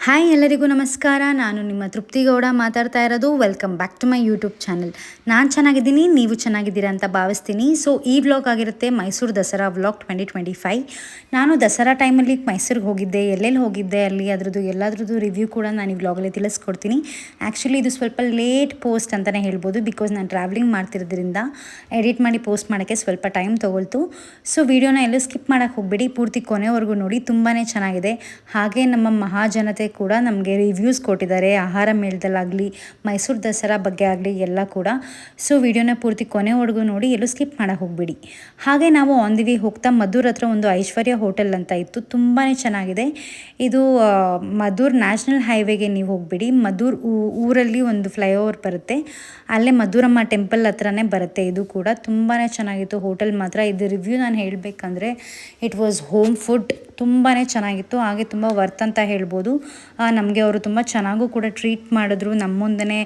Hi ಎಲ್ಲರಿಗೂ ನಮಸ್ಕಾರ. ನಾನು ನಿಮ್ಮ ತೃಪ್ತಿ ಗೌಡ ಮಾತಾಡ್ತಾ ಇರೋದು. Welcome back to my YouTube channel. ನಾನು ಚೆನ್ನಾಗಿದ್ದೀನಿ, ನೀವು ಚೆನ್ನಾಗಿದ್ದೀರಾ ಅಂತ ಭಾವಿಸ್ತೀನಿ. ಸೊ ಈ ವ್ಲಾಗ್ ಆಗಿರುತ್ತೆ ಮೈಸೂರು ದಸರಾ ವ್ಲಾಗ್ 2025. ನಾನು ದಸರಾ ಟೈಮಲ್ಲಿ ಮೈಸೂರಿಗೆ ಹೋಗಿದ್ದೆ, ಎಲ್ಲೆಲ್ಲಿ ಹೋಗಿದ್ದೆ, ಅಲ್ಲಿ ಎಲ್ಲದ್ರದ್ದು ರಿವ್ಯೂ ಕೂಡ ನಾನು ಈ ವ್ಲಾಗಲ್ಲಿ ತಿಳಿಸ್ಕೊಡ್ತೀನಿ. ಆ್ಯಕ್ಚುಲಿ ಇದು ಸ್ವಲ್ಪ ಲೇಟ್ ಪೋಸ್ಟ್ ಅಂತಲೇ ಹೇಳ್ಬೋದು, ಬಿಕಾಸ್ ನಾನು ಟ್ರಾವೆಲಿಂಗ್ ಮಾಡ್ತಿರೋದ್ರಿಂದ ಎಡಿಟ್ ಮಾಡಿ ಪೋಸ್ಟ್ ಮಾಡೋಕ್ಕೆ ಸ್ವಲ್ಪ ಟೈಮ್ ತೊಗೊಳ್ತು. ಸೊ ವಿಡಿಯೋನ ಎಲ್ಲೂ ಸ್ಕಿಪ್ ಮಾಡೋಕ್ಕೆ ಹೋಗಬೇಡಿ, ಪೂರ್ತಿ ಕೊನೆವರೆಗೂ ನೋಡಿ. ತುಂಬಾ ಚೆನ್ನಾಗಿದೆ. ಹಾಗೆ ನಮ್ಮ ಮಹಾಜನತೆ ಕೂಡ ನಮಗೆ ರಿವ್ಯೂಸ್ ಕೊಟ್ಟಿದ್ದಾರೆ, ಆಹಾರ ಮೇಳದಲ್ಲಾಗಲಿ ಮೈಸೂರು ದಸರಾ ಬಗ್ಗೆ ಆಗಲಿ ಎಲ್ಲ ಕೂಡ. ಸೊ ವಿಡಿಯೋನ ಪೂರ್ತಿ ಕೊನೆವರೆಗೂ ನೋಡಿ, ಎಲ್ಲೂ ಸ್ಕಿಪ್ ಮಾಡೋಕ್ಕೆ ಹೋಗಬೇಡಿ. ಹಾಗೆ ನಾವು ಆನ್ ದಿ ವೇ ಹೋಗ್ತಾ ಮದ್ದೂರ್ ಹತ್ರ ಒಂದು ಐಶ್ವರ್ಯ ಹೋಟೆಲ್ ಅಂತ ಇತ್ತು, ತುಂಬಾ ಚೆನ್ನಾಗಿದೆ. ಇದು ಮದ್ದೂರು ನ್ಯಾಷನಲ್ ಹೈವೇಗೆ ನೀವು ಹೋಗಬೇಡಿ, ಮದ್ದೂರು ಊರಲ್ಲಿ ಒಂದು ಫ್ಲೈಓವರ್ ಬರುತ್ತೆ, ಅಲ್ಲೇ ಮದ್ದೂರಮ್ಮ ಟೆಂಪಲ್ ಹತ್ರನೇ ಬರುತ್ತೆ. ಇದು ಕೂಡ ತುಂಬಾ ಚೆನ್ನಾಗಿತ್ತು ಹೋಟೆಲ್ ಮಾತ್ರ. ಇದು ರಿವ್ಯೂ ನಾನು ಹೇಳಬೇಕಂದ್ರೆ ಇಟ್ ವಾಸ್ ಹೋಮ್ ಫುಡ್, ತುಂಬಾ ಚೆನ್ನಾಗಿತ್ತು. ಹಾಗೆ ತುಂಬ ವರ್ತ್ ಅಂತ ಹೇಳ್ಬೋದು. ನಮಗೆ ಅವರು ತುಂಬ ಚೆನ್ನಾಗೂ ಕೂಡ ಟ್ರೀಟ್ ಮಾಡಿದ್ರು. ನಮ್ಮ ಮುಂದೆ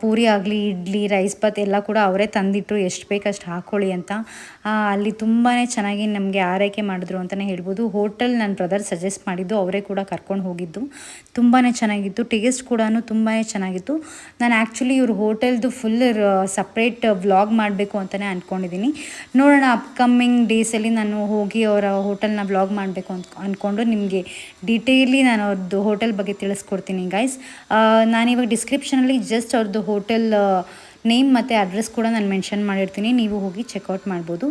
ಪೂರಿ ಆಗಲಿ, ಇಡ್ಲಿ, ರೈಸ್ ಬಾತ್ ಎಲ್ಲ ಕೂಡ ಅವರೇ ತಂದಿಟ್ಟರು, ಎಷ್ಟು ಬೇಕಷ್ಟು ಹಾಕ್ಕೊಳ್ಳಿ ಅಂತ. ಅಲ್ಲಿ ತುಂಬಾ ಚೆನ್ನಾಗಿ ನಮಗೆ ಆರೈಕೆ ಮಾಡಿದ್ರು ಅಂತಲೇ ಹೇಳ್ಬೋದು. ಹೋಟೆಲ್ ನನ್ನ ಬ್ರದರ್ ಸಜೆಸ್ಟ್ ಮಾಡಿದ್ದು, ಅವರೇ ಕೂಡ ಕರ್ಕೊಂಡು ಹೋಗಿದ್ದು. ತುಂಬಾ ಚೆನ್ನಾಗಿತ್ತು, ಟೇಸ್ಟ್ ಕೂಡ ತುಂಬಾ ಚೆನ್ನಾಗಿತ್ತು. ನಾನು ಆ್ಯಕ್ಚುಲಿ ಇವ್ರ ಹೋಟೆಲ್ದು ಫುಲ್ ಸಪ್ರೇಟ್ ವ್ಲಾಗ್ ಮಾಡಬೇಕು ಅಂತಲೇ ಅಂದ್ಕೊಂಡಿದ್ದೀನಿ. ನೋಡೋಣ, ಅಪ್ಕಮಿಂಗ್ ಡೇಸಲ್ಲಿ ನಾನು ಹೋಗಿ ಅವರ ಹೋಟೆಲ್ನ ವ್ಲಾಗ್ ಮಾಡಬೇಕು ಅಂದ್ಕೊಂಡು ನಿಮಗೆ ಡೀಟೇಲಿ ನಾನು ಅವ್ರದ್ದು ಹೋಟೆಲ್ ಬಗ್ಗೆ ತಿಳಿಸ್ಕೊಡ್ತೀನಿ ಗೈಸ್. ನಾನಿವಾಗ ಡಿಸ್ಕ್ರಿಪ್ಷನಲ್ಲಿ ಜಸ್ಟ್ ಅವ್ರದ್ದು ಹೋಟೆಲ್ ನೇಮ್ ಮತ್ತು ಅಡ್ರೆಸ್ ಕೂಡ ನಾನು ಮೆನ್ಷನ್ ಮಾಡಿರ್ತೀನಿ, ನೀವು ಹೋಗಿ ಚೆಕ್ಔಟ್ ಮಾಡ್ಬೋದು.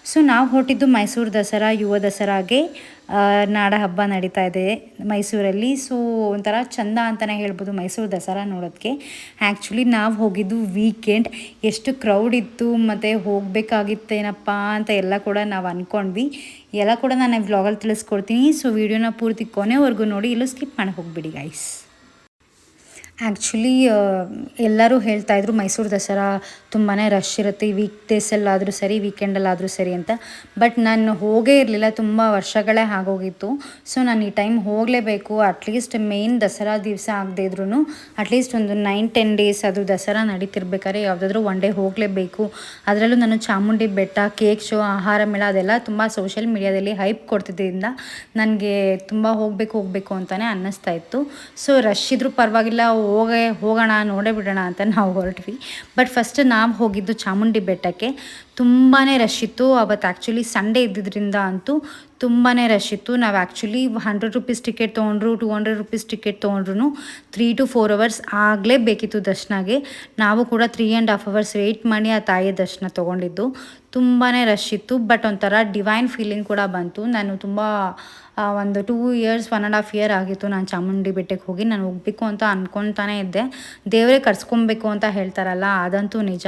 ಸೊ ನಾವು ಹೊರಟಿದ್ದು ಮೈಸೂರು ದಸರಾ, ಯುವ ದಸರಾಗೆ ನಾಡ ಹಬ್ಬ ನಡೀತಾ ಇದೆ ಮೈಸೂರಲ್ಲಿ. ಸೊ ಒಂಥರ ಚಂದ ಅಂತಲೇ ಹೇಳ್ಬೋದು ಮೈಸೂರು ದಸರಾ ನೋಡೋದಕ್ಕೆ. ಆ್ಯಕ್ಚುಲಿ ನಾವು ಹೋಗಿದ್ದು ವೀಕೆಂಡ್, ಎಷ್ಟು ಕ್ರೌಡ್ ಇತ್ತು ಮತ್ತು ಹೋಗಬೇಕಾಗಿತ್ತೇನಪ್ಪ ಅಂತ ಎಲ್ಲ ಕೂಡ ನಾವು ಅಂದ್ಕೊಂಡ್ವಿ. ಎಲ್ಲ ಕೂಡ ನಾನು ವ್ಲಾಗಲ್ಲಿ ತಿಳಿಸ್ಕೊಡ್ತೀನಿ. ಸೊ ವಿಡಿಯೋನ ಪೂರ್ತಿ ಕೊನೆವರೆಗೂ ನೋಡಿ, ಎಲ್ಲೂ ಸ್ಕಿಪ್ ಮಾಡಿ ಹೋಗ್ಬಿಡಿ ಗೈಸ್. ಆ್ಯಕ್ಚುಲಿ ಎಲ್ಲರೂ ಹೇಳ್ತಾಯಿದ್ರು ಮೈಸೂರು ದಸರಾ ತುಂಬಾ ರಶ್ ಇರುತ್ತೆ, ವೀಕ್ ಡೇಸಲ್ಲಾದರೂ ಸರಿ, ವೀಕೆಂಡಲ್ಲಾದರೂ ಸರಿ ಅಂತ. ಬಟ್ ನಾನು ಹೋಗೇ ಇರಲಿಲ್ಲ, ತುಂಬ ವರ್ಷಗಳೇ ಆಗೋಗಿತ್ತು. ಸೊ ನಾನು ಈ ಟೈಮ್ ಹೋಗಲೇಬೇಕು. ಅಟ್ಲೀಸ್ಟ್ ಮೇನ್ ದಸರಾ ದಿವಸ ಆಗದೆ ಇದ್ರೂ ಅಟ್ಲೀಸ್ಟ್ ಒಂದು 9-10 ಡೇಸ್ ಅದು ದಸರಾ ನಡೀತಿರ್ಬೇಕಾದ್ರೆ ಯಾವುದಾದ್ರೂ ಒನ್ ಡೇ ಹೋಗಲೇಬೇಕು. ಅದರಲ್ಲೂ ನಾನು ಚಾಮುಂಡಿ ಬೆಟ್ಟ, ಕೇಕ್ ಶೋ, ಆಹಾರ ಮೇಳ ಅದೆಲ್ಲ ತುಂಬ ಸೋಷಿಯಲ್ ಮೀಡಿಯಾದಲ್ಲಿ ಹೈಪ್ ಕೊಡ್ತಿದ್ದರಿಂದ ನನಗೆ ತುಂಬ ಹೋಗಬೇಕು ಅಂತಲೇ ಅನ್ನಿಸ್ತಾ ಇತ್ತು. ಸೊ ರಶ್ ಇದ್ರೂ ಪರವಾಗಿಲ್ಲ, ಹೋಗೋಣ, ನೋಡೇ ಬಿಡೋಣ ಅಂತ ನಾವು ಹೊರಟ್ವಿ. ಬಟ್ ಫಸ್ಟ್ ನಾವು ಹೋಗಿದ್ದು ಚಾಮುಂಡಿ ಬೆಟ್ಟಕ್ಕೆ. ತುಂಬಾ ರಶ್ ಇತ್ತು ಅವತ್ತು. ಆ್ಯಕ್ಚುಲಿ ಸಂಡೇ ಇದ್ದಿದ್ದರಿಂದ ಅಂತೂ ತುಂಬಾ ರಶ್ ಇತ್ತು. ನಾವು ಆ್ಯಕ್ಚುಲಿ 100 ರೂಪೀಸ್ ಟಿಕೆಟ್ ತೊಗೊಂಡ್ರು, 200 ರೂಪೀಸ್ ಟಿಕೆಟ್ ತೊಗೊಂಡ್ರು 3 to 4 ಅವರ್ಸ್ ಆಗಲೇಬೇಕಿತ್ತು ದರ್ಶನಗೆ. ನಾವು ಕೂಡ 3.5 ಅವರ್ಸ್ ವೆಯ್ಟ್ ಮಾಡಿ ಆ ತಾಯಿಯ ದರ್ಶನ ತೊಗೊಂಡಿದ್ದು. ತುಂಬಾ ರಶ್ ಇತ್ತು, ಬಟ್ ಒಂಥರ ಡಿವೈನ್ ಫೀಲಿಂಗ್ ಕೂಡ ಬಂತು. ನಾನು ತುಂಬ ಒಂದು 2 years 1.5 year ಆಗಿತ್ತು ನಾನು ಚಾಮುಂಡಿ ಬೆಟ್ಟಕ್ಕೆ ಹೋಗಿ. ನಾನು ಹೋಗಬೇಕು ಅಂತ ಅಂದ್ಕೊತಾನೇ ಇದ್ದೆ. ದೇವರೇ ಕರ್ಸ್ಕೊಬೇಕು ಅಂತ ಹೇಳ್ತಾರಲ್ಲ, ಅದಂತೂ ನಿಜ.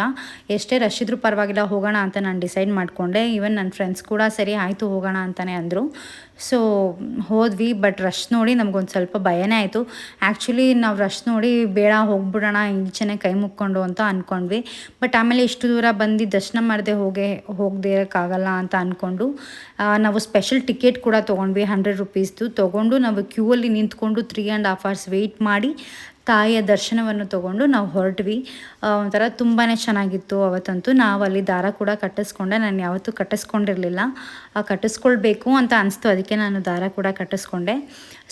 ಎಷ್ಟೇ ರಶ್ ಇದ್ರೂ ಪರವಾಗಿಲ್ಲ, ಹೋಗೋಣ ಅಂತ ನಾನು ಡಿಸೈಡ್ ಮಾಡಿಕೊಂಡೆ. ಈವನ್ ನನ್ನ ಫ್ರೆಂಡ್ಸ್ ಕೂಡ ಸರಿ ಆಯಿತು ಹೋಗೋಣ ಅಂತಲೇ ಅಂದರು. ಸೊ ಹೋದ್ವಿ. ಬಟ್ ರಶ್ ನೋಡಿ ನಮಗೊಂದು ಸ್ವಲ್ಪ ಭಯನೇ ಆಯಿತು. ಆ್ಯಕ್ಚುಲಿ ನಾವು ರಶ್ ನೋಡಿ ಬೇಡ, ಹೋಗ್ಬಿಡೋಣ ಈಚೆನೇ ಕೈ ಮುಕ್ಕೊಂಡು ಅಂತ ಅಂದ್ಕೊಂಡ್ವಿ. ಬಟ್ ಆಮೇಲೆ ಇಷ್ಟು ದೂರ ಬಂದು ದರ್ಶನ ಮಾಡದೆ ಹೋಗದೇ ಇರೋಕ್ಕಾಗಲ್ಲ ಅಂತ ಅಂದ್ಕೊಂಡು ನಾವು ಸ್ಪೆಷಲ್ ಟಿಕೆಟ್ ಕೂಡ ತೊಗೊಂಡ್ವಿ, 100 ರೂಪೀಸ್ದು ತೊಗೊಂಡು ನಾವು ಕ್ಯೂ ಅಲ್ಲಿ ನಿಂತ್ಕೊಂಡು 3.5 hours ವೆಯ್ಟ್ ಮಾಡಿ ತಾಯಿಯ ದರ್ಶನವನ್ನು ತೊಗೊಂಡು ನಾವು ಹೊರಟ್ವಿ. ಒಂಥರ ತುಂಬಾ ಚೆನ್ನಾಗಿತ್ತು ಅವತ್ತಂತೂ. ನಾವು ಅಲ್ಲಿ ದಾರ ಕೂಡ ಕಟ್ಟಿಸ್ಕೊಂಡೆ. ನಾನು ಯಾವತ್ತೂ ಕಟ್ಟಿಸ್ಕೊಂಡಿರಲಿಲ್ಲ, ಕಟ್ಟಿಸ್ಕೊಳ್ಬೇಕು ಅಂತ ಅನಿಸ್ತು, ಅದಕ್ಕೆ ನಾನು ದಾರ ಕೂಡ ಕಟ್ಟಿಸ್ಕೊಂಡೆ.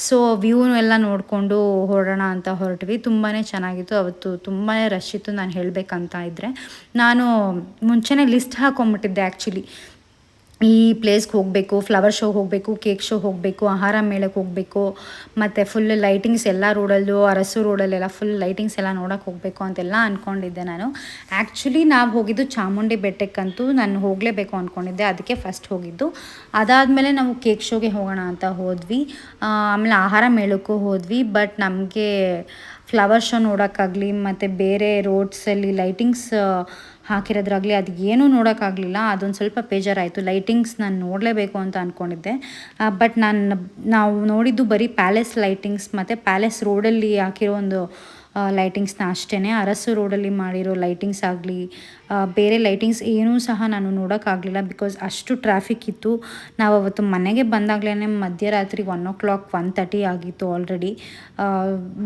ಸೊ ವ್ಯೂ ಎಲ್ಲ ನೋಡಿಕೊಂಡು ಹೊರಡೋಣ ಅಂತ ಹೊರಟ್ವಿ. ತುಂಬಾ ಚೆನ್ನಾಗಿತ್ತು ಅವತ್ತು. ತುಂಬಾ ರಶ್ ಇತ್ತು. ನಾನು ಹೇಳಬೇಕಂತ ಇದ್ದರೆ ನಾನು ಮುಂಚೆನೇ ಲಿಸ್ಟ್ ಹಾಕ್ಕೊಂಬಿಟ್ಟಿದ್ದೆ. ಆ್ಯಕ್ಚುಲಿ ಈ ಪ್ಲೇಸ್ಗೆ ಹೋಗಬೇಕು, ಫ್ಲವರ್ ಶೋಗೆ ಹೋಗಬೇಕು, ಕೇಕ್ ಶೋ ಹೋಗಬೇಕು, ಆಹಾರ ಮೇಳಕ್ಕೆ ಹೋಗಬೇಕು, ಮತ್ತು ಫುಲ್ ಲೈಟಿಂಗ್ಸ್ ಎಲ್ಲ ರೋಡಲ್ಲೂ, ಅರಸು ರೋಡಲ್ಲೆಲ್ಲ ಫುಲ್ ಲೈಟಿಂಗ್ಸ್ ಎಲ್ಲ ನೋಡೋಕ್ಕೆ ಹೋಗಬೇಕು ಅಂತೆಲ್ಲ ಅಂದ್ಕೊಂಡಿದ್ದೆ ನಾನು. ಆ್ಯಕ್ಚುಲಿ ನಾವು ಹೋಗಿದ್ದು ಚಾಮುಂಡಿ ಬೆಟ್ಟಕ್ಕಂತೂ ನಾನು ಹೋಗಲೇಬೇಕು ಅಂದ್ಕೊಂಡಿದ್ದೆ, ಅದಕ್ಕೆ ಫಸ್ಟ್ ಹೋಗಿದ್ದು. ಅದಾದಮೇಲೆ ನಾವು ಕೇಕ್ ಶೋಗೆ ಹೋಗೋಣ ಅಂತ ಹೋದ್ವಿ. ಆಮೇಲೆ ಆಹಾರ ಮೇಳಕ್ಕೂ ಹೋದ್ವಿ. ಬಟ್ ನಮಗೆ ಫ್ಲವರ್ ಶೋ ನೋಡೋಕ್ಕಾಗಲಿ ಮತ್ತು ಬೇರೆ ರೋಡ್ಸಲ್ಲಿ ಲೈಟಿಂಗ್ಸ್ ಹಾಕಿರೋದ್ರಾಗಲಿ ಅದು ಏನೂ ನೋಡೋಕ್ಕಾಗಲಿಲ್ಲ. ಅದೊಂದು ಸ್ವಲ್ಪ ಬೇಜಾರಾಯಿತು. ಲೈಟಿಂಗ್ಸ್ ನಾನು ನೋಡಲೇಬೇಕು ಅಂತ ಅಂದ್ಕೊಂಡಿದ್ದೆ. ಬಟ್ ನಾವು ನೋಡಿದ್ದು ಬರೀ ಪ್ಯಾಲೇಸ್ ಲೈಟಿಂಗ್ಸ್ ಮತ್ತು ಪ್ಯಾಲೇಸ್ ರೋಡಲ್ಲಿ ಹಾಕಿರೋ ಒಂದು ಲೈಟಿಂಗ್ಸ್ನ ಅಷ್ಟೇ. ಅರಸು ರೋಡಲ್ಲಿ ಮಾಡಿರೋ ಲೈಟಿಂಗ್ಸ್ ಆಗಲಿ, ಬೇರೆ ಲೈಟಿಂಗ್ಸ್ ಏನೂ ಸಹ ನಾನು ನೋಡೋಕ್ಕಾಗಲಿಲ್ಲ, ಬಿಕಾಸ್ ಅಷ್ಟು ಟ್ರಾಫಿಕ್ ಇತ್ತು. ನಾವು ಅವತ್ತು ಮನೆಗೆ ಬಂದಾಗಲೇ ಮಧ್ಯರಾತ್ರಿ 1 o'clock 1:30 ಆಗಿತ್ತು ಆಲ್ರೆಡಿ.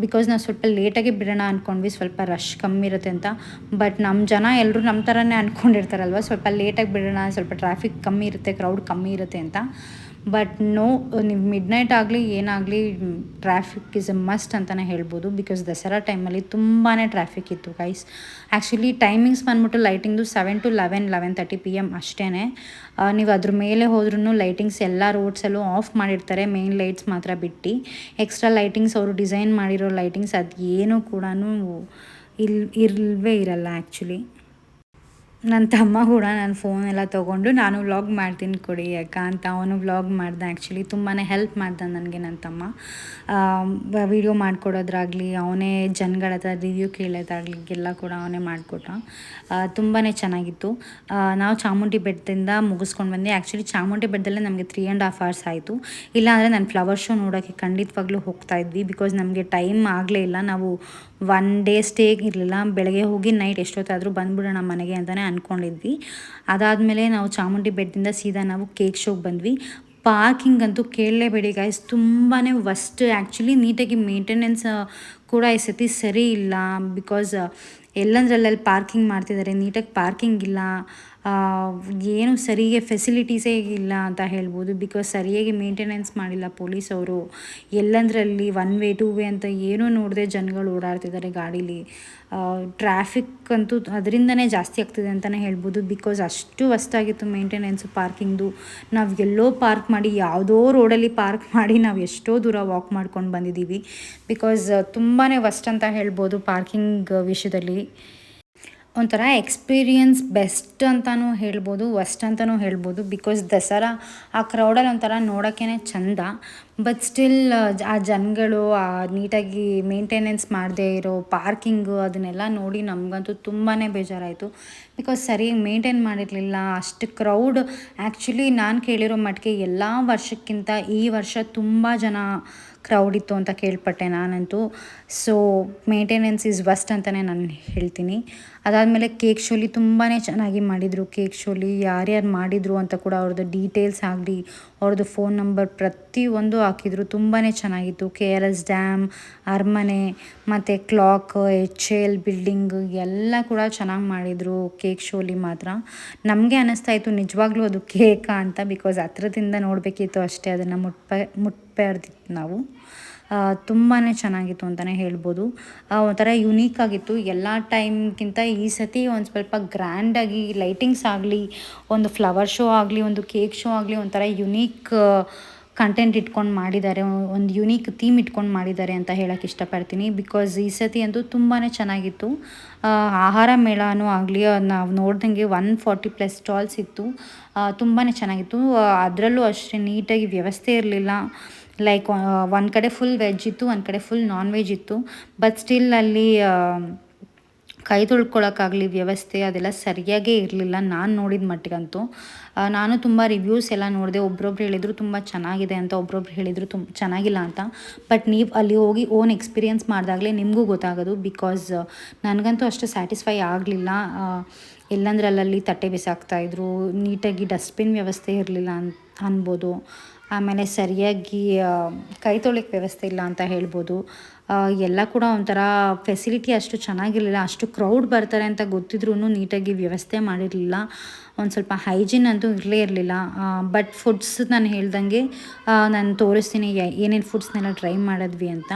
ಬಿಕಾಸ್ ನಾವು ಸ್ವಲ್ಪ ಲೇಟಾಗಿ ಬಿಡೋಣ ಅಂದ್ಕೊಂಡ್ವಿ, ಸ್ವಲ್ಪ ರಶ್ ಕಮ್ಮಿ ಇರುತ್ತೆ ಅಂತ. ಬಟ್ ನಮ್ಮ ಜನ ಎಲ್ಲರೂ ನಮ್ಮ ಥರನೇ ಅಂದ್ಕೊಂಡಿರ್ತಾರಲ್ವ, ಸ್ವಲ್ಪ ಲೇಟಾಗಿ ಬಿಡೋಣ, ಸ್ವಲ್ಪ ಟ್ರಾಫಿಕ್ ಕಮ್ಮಿ ಇರುತ್ತೆ, ಕ್ರೌಡ್ ಕಮ್ಮಿ ಇರುತ್ತೆ ಅಂತ. ಬಟ್ ನೋ, ನೀವು ಮಿಡ್ನೈಟ್ ಆಗಲಿ ಏನಾಗಲಿ ಟ್ರಾಫಿಕ್ ಇಸ್ ಎ ಮಸ್ಟ್ ಅಂತಲೇ ಹೇಳ್ಬೋದು. ಬಿಕಾಸ್ ದಸರಾ ಟೈಮಲ್ಲಿ ತುಂಬಾ ಟ್ರಾಫಿಕ್ ಇತ್ತು ಗೈಸ್. ಆ್ಯಕ್ಚುಲಿ ಟೈಮಿಂಗ್ಸ್ ಬಂದ್ಬಿಟ್ಟು ಲೈಟಿಂಗ್ದು 7 to 11:30 PM ಅಷ್ಟೇ. ನೀವು ಅದ್ರ ಮೇಲೆ ಹೋದ್ರೂ ಲೈಟಿಂಗ್ಸ್ ಎಲ್ಲ ರೋಡ್ಸಲ್ಲೂ ಆಫ್ ಮಾಡಿರ್ತಾರೆ, ಮೇನ್ ಲೈಟ್ಸ್ ಮಾತ್ರ ಬಿಟ್ಟು. ಎಕ್ಸ್ಟ್ರಾ ಲೈಟಿಂಗ್ಸ್ ಅವರು ಡಿಸೈನ್ ಮಾಡಿರೋ ಲೈಟಿಂಗ್ಸ್ ಅದು ಏನೂ ಕೂಡ ಇಲ್ಲವೇ ಇರಲ್ಲ ಆ್ಯಕ್ಚುಲಿ. ನನ್ನ ತಮ್ಮ ಕೂಡ ನನ್ನ ಫೋನೆಲ್ಲ ತೊಗೊಂಡು ನಾನು ವ್ಲಾಗ್ ಮಾಡ್ತೀನಿ ಕೊಡಿ ಅಕ್ಕ ಅಂತ ಅವನು ವ್ಲಾಗ್ ಮಾಡ್ದೆ. ಆ್ಯಕ್ಚುಲಿ ತುಂಬಾ ಹೆಲ್ಪ್ ಮಾಡ್ದೆ ನನಗೆ ನನ್ನ ತಮ್ಮ. ವೀಡಿಯೋ ಮಾಡಿಕೊಡೋದ್ರಾಗಲಿ, ಅವನೇ ಜನಗಳ ಹತ್ರ ರಿವ್ಯೂ ಕೇಳೋದಾಗಲಿ ಎಲ್ಲ ಕೂಡ ಅವನೇ ಮಾಡಿಕೊಟ್ಟ. ತುಂಬಾ ಚೆನ್ನಾಗಿತ್ತು. ನಾವು ಚಾಮುಂಡಿ ಬೆಟ್ಟದಿಂದ ಮುಗಿಸ್ಕೊಂಡು ಬಂದು, ಆ್ಯಕ್ಚುಲಿ ಚಾಮುಂಡಿ ಬೆಟ್ಟದಲ್ಲೇ ನಮಗೆ 3.5 hours ಆಯಿತು. ಇಲ್ಲಾಂದರೆ ನಾನು ಫ್ಲವರ್ ಶೋ ನೋಡೋಕ್ಕೆ ಖಂಡಿತವಾಗ್ಲೂ ಹೋಗ್ತಾಯಿದ್ವಿ. ಬಿಕಾಸ್ ನಮಗೆ ಟೈಮ್ ಆಗಲೇ ಇಲ್ಲ. ನಾವು 1 day ಸ್ಟೇ ಇರಲಿಲ್ಲ. ಬೆಳಗ್ಗೆ ಹೋಗಿ ನೈಟ್ ಎಷ್ಟೊತ್ತಾದರೂ ಬಂದುಬಿಡೋಣ ಮನೆಗೆ ಅಂತಲೇ ಅಂದ್ಕೊಂಡಿದ್ವಿ. ಅದಾದಮೇಲೆ ನಾವು ಚಾಮುಂಡಿ ಬೆಟ್ಟದಿಂದ ಸೀದಾ ನಾವು ಕೇಕ್ ಶೋಗೆ ಬಂದ್ವಿ. ಪಾರ್ಕಿಂಗ್ ಅಂತೂ ಕೇಳಲೇಬೇಡಿ ಗೈಸ್, ತುಂಬಾ ವರ್ಸ್ಟ್. ಆ್ಯಕ್ಚುಲಿ ನೀಟಾಗಿ ಮೇಂಟೆನೆನ್ಸ್ ಕೂಡ ಈ ಸತಿ ಸರಿ ಇಲ್ಲ. ಬಿಕಾಸ್ ಎಲ್ಲಂದ್ರಲ್ಲಿ ಪಾರ್ಕಿಂಗ್ ಮಾಡ್ತಿದ್ದಾರೆ, ನೀಟಾಗಿ ಪಾರ್ಕಿಂಗ್ ಇಲ್ಲ, ಏನು ಸರಿಗೆ ಫೆಸಿಲಿಟೀಸೇ ಇಲ್ಲ ಅಂತ ಹೇಳ್ಬೋದು. ಬಿಕಾಸ್ ಸರಿಯಾಗಿ ಮೇಂಟೆನೆನ್ಸ್ ಮಾಡಿಲ್ಲ ಪೊಲೀಸವರು. ಎಲ್ಲಂದ್ರಲ್ಲಿ 1 way 2 way ಅಂತ ಏನೂ ನೋಡದೆ ಜನಗಳು ಓಡಾಡ್ತಿದ್ದಾರೆ ಗಾಡೀಲಿ. ಟ್ರಾಫಿಕ್ ಅಂತೂ ಅದರಿಂದನೇ ಜಾಸ್ತಿ ಆಗ್ತಿದೆ ಅಂತಲೇ ಹೇಳ್ಬೋದು. ಬಿಕಾಸ್ ಅಷ್ಟು ವರ್ಸ್ಟಾಗಿತ್ತು ಮೇಂಟೆನೆನ್ಸು ಪಾರ್ಕಿಂಗ್ದು. ನಾವು ಎಲ್ಲೋ ಪಾರ್ಕ್ ಮಾಡಿ, ಯಾವುದೋ ರೋಡಲ್ಲಿ ಪಾರ್ಕ್ ಮಾಡಿ ನಾವು ಎಷ್ಟೋ ದೂರ ವಾಕ್ ಮಾಡ್ಕೊಂಡು ಬಂದಿದ್ದೀವಿ. ಬಿಕಾಸ್ ತುಂಬಾ ವರ್ಸ್ಟ್ ಅಂತ ಹೇಳ್ಬೋದು ಪಾರ್ಕಿಂಗ್ ವಿಷಯದಲ್ಲಿ. ಒಂಥರ ಎಕ್ಸ್ಪೀರಿಯನ್ಸ್ ಬೆಸ್ಟ್ ಅಂತಲೂ ಹೇಳ್ಬೋದು, ವರ್ಸ್ಟ್ ಅಂತಲೂ ಹೇಳ್ಬೋದು. ಬಿಕಾಸ್ ದಸರಾ ಆ ಕ್ರೌಡಲ್ಲಿ ಒಂಥರ ನೋಡೋಕ್ಕೇ ಚೆಂದ. ಬಟ್ ಸ್ಟಿಲ್ ಆ ಜನಗಳು ನೀಟಾಗಿ ಮೇಂಟೆನೆನ್ಸ್ ಮಾಡದೇ ಇರೋ ಪಾರ್ಕಿಂಗು ಅದನ್ನೆಲ್ಲ ನೋಡಿ ನಮಗಂತೂ ತುಂಬಾ ಬೇಜಾರಾಯಿತು. ಬಿಕಾಸ್ ಸರಿಯಾಗಿ ಮೇಂಟೈನ್ ಮಾಡಿರಲಿಲ್ಲ. ಅಷ್ಟು ಕ್ರೌಡ್ ಆ್ಯಕ್ಚುಲಿ ನಾನು ಕೇಳಿರೋ ಮಟ್ಟಿಗೆ ಎಲ್ಲ ವರ್ಷಕ್ಕಿಂತ ಈ ವರ್ಷ ತುಂಬ ಜನ ಕ್ರೌಡ್ ಇತ್ತು ಅಂತ ಕೇಳ್ಪಟ್ಟೆ ನಾನಂತೂ. ಸೊ ಮೇಂಟೆನೆನ್ಸ್ ಈಸ್ ವರ್ಸ್ಟ್ ಅಂತಲೇ ನಾನು ಹೇಳ್ತೀನಿ. ಅದಾದಮೇಲೆ ಕೇಕ್ ಶೋಲಿ ತುಂಬಾ ಚೆನ್ನಾಗಿ ಮಾಡಿದರು. ಕೇಕ್ ಶೋಲಿ ಯಾರ್ಯಾರು ಮಾಡಿದರು ಅಂತ ಕೂಡ ಅವ್ರದ್ದು ಡೀಟೇಲ್ಸ್ ಆಗಲಿ, ಅವ್ರದ್ದು ಫೋನ್ ನಂಬರ್ ಪ್ರತಿಯೊಂದು ಹಾಕಿದರು. ತುಂಬಾ ಚೆನ್ನಾಗಿತ್ತು. KRS ಡ್ಯಾಮ್, ಅರಮನೆ ಮತ್ತು ಕ್ಲಾಕ್, HL ಬಿಲ್ಡಿಂಗ್ ಎಲ್ಲ ಕೂಡ ಚೆನ್ನಾಗಿ ಮಾಡಿದರು ಕೇಕ್ ಶೋಲಿ ಮಾತ್ರ. ನಮಗೆ ಅನ್ನಿಸ್ತಾಯಿತ್ತು ನಿಜವಾಗ್ಲೂ ಅದು ಕೇಕಾ ಅಂತ. ಬಿಕಾಸ್ ಹತ್ರದಿಂದ ನೋಡಬೇಕಿತ್ತು ಅಷ್ಟೇ, ಅದನ್ನು ಮುಟ್ಬಾರ್ದಿತ್ತು ನಾವು. ತುಂಬಾ ಚೆನ್ನಾಗಿತ್ತು ಅಂತಲೇ ಹೇಳ್ಬೋದು. ಒಂಥರ ಯುನೀಕ್ ಆಗಿತ್ತು. ಎಲ್ಲ ಟೈಮ್ಗಿಂತ ಈ ಸತಿ ಒಂದು ಸ್ವಲ್ಪ ಗ್ರ್ಯಾಂಡಾಗಿ ಲೈಟಿಂಗ್ಸ್ ಆಗಲಿ, ಒಂದು ಫ್ಲವರ್ ಶೋ ಆಗಲಿ, ಒಂದು ಕೇಕ್ ಶೋ ಆಗಲಿ ಒಂಥರ ಯುನೀಕ್ ಕಂಟೆಂಟ್ ಇಟ್ಕೊಂಡು ಮಾಡಿದ್ದಾರೆ, ಒಂದು ಯುನೀಕ್ ಥೀಮ್ ಇಟ್ಕೊಂಡು ಮಾಡಿದ್ದಾರೆ ಅಂತ ಹೇಳೋಕ್ಕೆ ಇಷ್ಟಪಡ್ತೀನಿ. ಬಿಕಾಸ್ ಈ ಸತಿ ಅಂತೂ ತುಂಬಾ ಚೆನ್ನಾಗಿತ್ತು. ಆಹಾರ ಮೇಳನೂ ಆಗಲಿ, ನಾವು ನೋಡ್ದಂಗೆ 140+ ಸ್ಟಾಲ್ಸ್ ಇತ್ತು. ತುಂಬಾ ಚೆನ್ನಾಗಿತ್ತು. ಅದರಲ್ಲೂ ಅಷ್ಟೇ ನೀಟಾಗಿ ವ್ಯವಸ್ಥೆ ಇರಲಿಲ್ಲ. ಲೈಕ್ ಒಂದು ಕಡೆ ಫುಲ್ ವೆಜ್ ಇತ್ತು, ಒಂದು ಕಡೆ ಫುಲ್ ನಾನ್ ವೆಜ್ ಇತ್ತು. ಬಟ್ ಸ್ಟಿಲ್ ಅಲ್ಲಿ ಕೈ ತೊಳ್ಕೊಳಕ್ಕಾಗಲಿ ವ್ಯವಸ್ಥೆ ಅದೆಲ್ಲ ಸರಿಯಾಗೇ ಇರಲಿಲ್ಲ ನಾನು ನೋಡಿದ ಮಟ್ಟಿಗಂತೂ. ನಾನು ತುಂಬ ರಿವ್ಯೂಸ್ ಎಲ್ಲ ನೋಡಿದೆ. ಒಬ್ರೊಬ್ರು ಹೇಳಿದರು ತುಂಬ ಚೆನ್ನಾಗಿದೆ ಅಂತ, ಒಬ್ರೊಬ್ರು ಹೇಳಿದರು ಚೆನ್ನಾಗಿಲ್ಲ ಅಂತ. ಬಟ್ ನೀವು ಅಲ್ಲಿ ಹೋಗಿ ಓನ್ ಎಕ್ಸ್ಪೀರಿಯೆನ್ಸ್ ಮಾಡಿದಾಗಲೇ ನಿಮಗೂ ಗೊತ್ತಾಗೋದು. ಬಿಕಾಸ್ ನನಗಂತೂ ಅಷ್ಟು ಸ್ಯಾಟಿಸ್ಫೈ ಆಗಲಿಲ್ಲ. ಎಲ್ಲಂದ್ರಲ್ಲಿ ತಟ್ಟೆ ಬಿಸಾಕ್ತಾಯಿದ್ರು, ನೀಟಾಗಿ ಡಸ್ಟ್ಬಿನ್ ವ್ಯವಸ್ಥೆ ಇರಲಿಲ್ಲ ಅನ್ಬೋದು. ಆಮೇಲೆ ಸರಿಯಾಗಿ ಕೈ ತೊಳೆಯೋಕ್ಕೆ ವ್ಯವಸ್ಥೆ ಇಲ್ಲ ಅಂತ ಹೇಳ್ಬೋದು. ಎಲ್ಲ ಕೂಡ ಒಂಥರ ಫೆಸಿಲಿಟಿ ಅಷ್ಟು ಚೆನ್ನಾಗಿರಲಿಲ್ಲ. ಅಷ್ಟು ಕ್ರೌಡ್ ಬರ್ತಾರೆ ಅಂತ ಗೊತ್ತಿದ್ರೂ ನೀಟಾಗಿ ವ್ಯವಸ್ಥೆ ಮಾಡಿರಲಿಲ್ಲ. ಒಂದು ಸ್ವಲ್ಪ ಹೈಜೀನ್ ಅಂತೂ ಇರಲೇ ಇರಲಿಲ್ಲ. ಬಟ್ ಫುಡ್ಸ್ ನಾನು ಹೇಳ್ದಂಗೆ ನಾನು ತೋರಿಸ್ತೀನಿ ಏನೇನು ಫುಡ್ಸ್ನೆಲ್ಲ ಟ್ರೈ ಮಾಡಿದ್ವಿ ಅಂತ.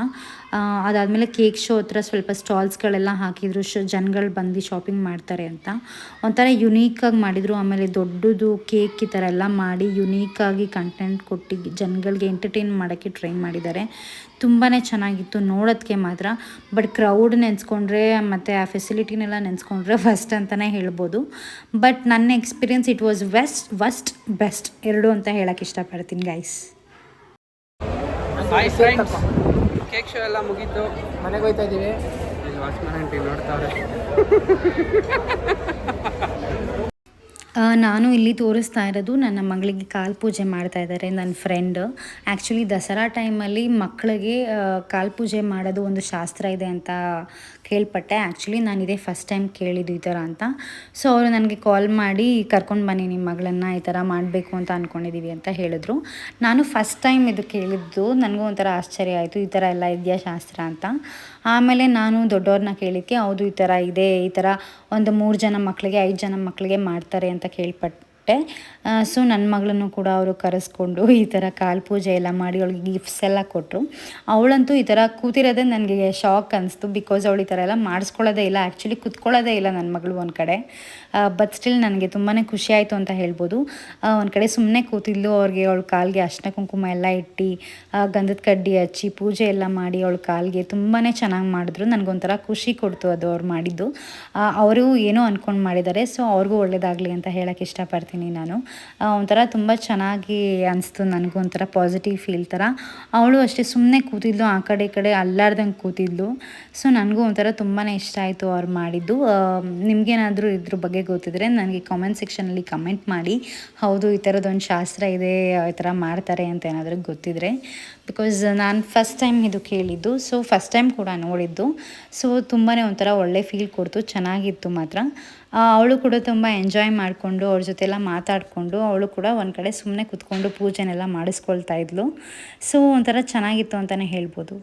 ಅದಾದಮೇಲೆ ಕೇಕ್ ಶೋ ಹತ್ರ ಸ್ವಲ್ಪ ಸ್ಟಾಲ್ಸ್ಗಳೆಲ್ಲ ಹಾಕಿದ್ರು, ಜನಗಳು ಬಂದು ಶಾಪಿಂಗ್ ಮಾಡ್ತಾರೆ ಅಂತ. ಒಂಥರ ಯುನೀಕಾಗಿ ಮಾಡಿದರು. ಆಮೇಲೆ ದೊಡ್ಡದು ಕೇಕ್ ಈ ಥರ ಎಲ್ಲ ಮಾಡಿ ಯುನೀಕಾಗಿ ಕಂಟೆಂಟ್ ಕೊಟ್ಟು ಜನಗಳಿಗೆ ಎಂಟರ್ಟೈನ್ ಮಾಡೋಕ್ಕೆ ಟ್ರೈ ಮಾಡಿದ್ದಾರೆ. ತುಂಬಾ ಚೆನ್ನಾಗಿತ್ತು ನೋಡೋದಕ್ಕೆ ಮಾತ್ರ. ಬಟ್ ಕ್ರೌಡ್ ನೆನೆಸ್ಕೊಂಡ್ರೆ ಮತ್ತು ಆ ಫೆಸಿಲಿಟಿನೆಲ್ಲ ನೆನೆಸ್ಕೊಂಡ್ರೆ ಫಸ್ಟ್ ಅಂತಲೇ ಹೇಳ್ಬೋದು. ಬಟ್ ನನ್ನ experience it was worst best ಎರಡು ಅಂತ ಹೇಳೋಕ್ಕೆ ಇಷ್ಟಪಡ್ತೀನಿ guys. Hi friends, cake show ಎಲ್ಲ ಮುಗೀತು, ಮನೆಗೆ ಹೋಗ್ತಾ ಇದ್ದೀವಿ. ಇಲ್ಲಿ ವಾಚ್ಮನ್ ಆಂಟಿ ನೋಡ್ತಾರೆ. ನಾನು ಇಲ್ಲಿ ತೋರಿಸ್ತಾ ಇರೋದು ನನ್ನ ಮಗಳಿಗೆ ಕಾಲು ಪೂಜೆ ಮಾಡ್ತಾ ಇದ್ದಾರೆ ನನ್ನ ಫ್ರೆಂಡ್. ಆ್ಯಕ್ಚುಲಿ ದಸರಾ ಟೈಮಲ್ಲಿ ಮಕ್ಕಳಿಗೆ ಕಾಲು ಪೂಜೆ ಮಾಡೋದು ಒಂದು ಶಾಸ್ತ್ರ ಇದೆ ಅಂತ ಕೇಳ್ಪಟ್ಟೆ. ಆ್ಯಕ್ಚುಲಿ ನಾನು ಇದೇ ಫಸ್ಟ್ ಟೈಮ್ ಕೇಳಿದ್ದು ಈ ಥರ ಅಂತ. ಸೊ ಅವರು ನನಗೆ ಕಾಲ್ ಮಾಡಿ ಕರ್ಕೊಂಡು ಬನ್ನಿ ನಿಮ್ಮ ಮಗಳನ್ನು, ಈ ಥರ ಮಾಡಬೇಕು ಅಂತ ಅಂದ್ಕೊಂಡಿದ್ದೀವಿ ಅಂತ ಹೇಳಿದ್ರು. ನಾನು ಫಸ್ಟ್ ಟೈಮ್ ಇದು ಕೇಳಿದ್ದು, ನನಗೂ ಒಂಥರ ಆಶ್ಚರ್ಯ ಆಯಿತು, ಈ ಥರ ಎಲ್ಲ ಇದೆಯಾ ಶಾಸ್ತ್ರ ಅಂತ. ಆಮೇಲೆ ನಾನು ದೊಡ್ಡವ್ರನ್ನ ಕೇಳಿದ್ದಕ್ಕೆ ಹೌದು ಈ ಥರ ಇದೆ, ಈ ಥರ ಒಂದು 3 ಜನ ಮಕ್ಕಳಿಗೆ 5 ಜನ ಮಕ್ಕಳಿಗೆ ಮಾಡ್ತಾರೆ ಅಂತ ಕೊಟ್ಟೆ. ಸೊ ನನ್ನ ಮಗಳನ್ನು ಕೂಡ ಅವರು ಕರೆಸ್ಕೊಂಡು ಈ ಥರ ಕಾಲು ಪೂಜೆ ಎಲ್ಲ ಮಾಡಿ ಅವಳಿಗೆ ಗಿಫ್ಟ್ಸ್ ಎಲ್ಲ ಕೊಟ್ಟರು. ಅವಳಂತೂ ಈ ಥರ ಕೂತಿರೋದೇ ನನಗೆ ಶಾಕ್ ಅನಿಸ್ತು. ಬಿಕಾಸ್ ಅವಳು ಈ ಥರ ಎಲ್ಲ ಮಾಡಿಸ್ಕೊಳ್ಳೋದೇ ಇಲ್ಲ, ಆ್ಯಕ್ಚುಲಿ ಕೂತ್ಕೊಳ್ಳೋದೇ ಇಲ್ಲ ನನ್ನ ಮಗಳು ಒಂದು ಕಡೆ. ಬಟ್ ಸ್ಟಿಲ್ ನನಗೆ ತುಂಬಾ ಖುಷಿ ಆಯಿತು ಅಂತ ಹೇಳ್ಬೋದು. ಒಂದು ಕಡೆ ಸುಮ್ಮನೆ ಕೂತಿದ್ಲು, ಅವ್ರಿಗೆ ಅವಳ ಕಾಲಿಗೆ ಅರ್ಶಿನ ಕುಂಕುಮ ಎಲ್ಲ ಇಟ್ಟು ಗಂಧದ ಕಡ್ಡಿ ಹಚ್ಚಿ ಪೂಜೆ ಎಲ್ಲ ಮಾಡಿ ಅವಳ ಕಾಲಿಗೆ ತುಂಬಾ ಚೆನ್ನಾಗಿ ಮಾಡಿದ್ರು. ನನಗೊಂಥರ ಖುಷಿ ಕೊಡ್ತು ಅದು ಅವ್ರು ಮಾಡಿದ್ದು. ಅವರು ಏನೋ ಅಂದ್ಕೊಂಡು ಮಾಡಿದ್ದಾರೆ, ಸೊ ಅವ್ರಿಗೂ ಒಳ್ಳೆಯದಾಗಲಿ ಅಂತ ಹೇಳೋಕ್ಕೆ ಇಷ್ಟಪಡ್ತೀನಿ ನಾನು. ಒಂಥರ ತುಂಬ ಚೆನ್ನಾಗಿ ಅನಿಸ್ತು ನನಗೂ, ಒಂಥರ ಪಾಸಿಟಿವ್ ಫೀಲ್ ಥರ. ಅವಳು ಅಷ್ಟೇ ಸುಮ್ಮನೆ ಕೂತಿದ್ಲು, ಆ ಕಡೆ ಈ ಕಡೆ ಅಲ್ಲಾಡ್ದಂಗೆ ಕೂತಿದ್ಲು. ಸೊ ನನಗೂ ಒಂಥರ ತುಂಬಾ ಇಷ್ಟ ಆಯಿತು ಅವ್ರು ಮಾಡಿದ್ದು. ನಿಮಗೇನಾದರೂ ಇದ್ರ ಬಗ್ಗೆ ಗೊತ್ತಿದ್ರೆ ನನಗೆ ಕಾಮೆಂಟ್ ಸೆಕ್ಷನಲ್ಲಿ ಕಮೆಂಟ್ ಮಾಡಿ. ಹೌದು, ಈ ಥರದ್ದೊಂದು ಶಾಸ್ತ್ರ ಇದೆ, ಈ ಥರ ಮಾಡ್ತಾರೆ ಅಂತ ಏನಾದರೂ ಗೊತ್ತಿದ್ರೆ. ಬಿಕಾಸ್ ನಾನು ಫಸ್ಟ್ ಟೈಮ್ ಇದು ಕೇಳಿದ್ದು, ಸೊ ಫಸ್ಟ್ ಟೈಮ್ ಕೂಡ ನೋಡಿದ್ದು. ಸೊ ತುಂಬಾ ಒಂಥರ ಒಳ್ಳೆ ಫೀಲ್ ಕೊಡ್ತು, ಚೆನ್ನಾಗಿತ್ತು ಮಾತ್ರ. ಅವಳು ಕೂಡ ತುಂಬ ಎಂಜಾಯ್ ಮಾಡಿಕೊಂಡು ಅವ್ರ ಜೊತೆಲ್ಲ ಮಾತಾಡಿಕೊಂಡು ಅವಳು ಕೂಡ ಒಂದು ಕಡೆ ಸುಮ್ಮನೆ ಕೂತ್ಕೊಂಡು ಪೂಜೆನೆಲ್ಲ ಮಾಡಿಸ್ಕೊಳ್ತಾ ಇದ್ಲು. ಸೊ ಒಂಥರ ಚೆನ್ನಾಗಿತ್ತು ಅಂತಲೇ ಹೇಳ್ಬೋದು.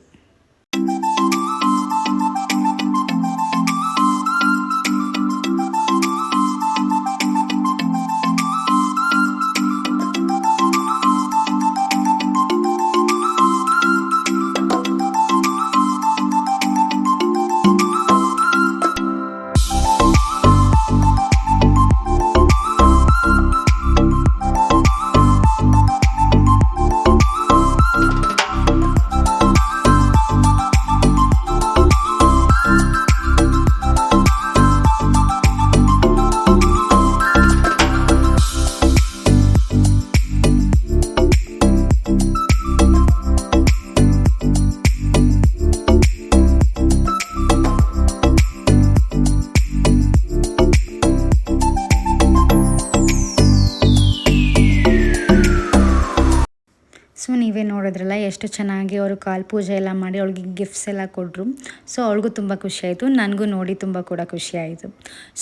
ಸೊ ನೀವೇ ನೋಡಿದ್ರಲ್ಲ ಎಷ್ಟು ಚೆನ್ನಾಗಿ ಅವರು ಕಾಲು ಪೂಜೆ ಎಲ್ಲ ಮಾಡಿ ಅವಳಿಗೆ ಗಿಫ್ಟ್ಸ್ ಎಲ್ಲ ಕೊಟ್ಟರು. ಸೊ ಅವಳಿಗೂ ತುಂಬ ಖುಷಿಯಾಯಿತು, ನನಗೂ ನೋಡಿ ತುಂಬ ಕೂಡ ಖುಷಿಯಾಯಿತು.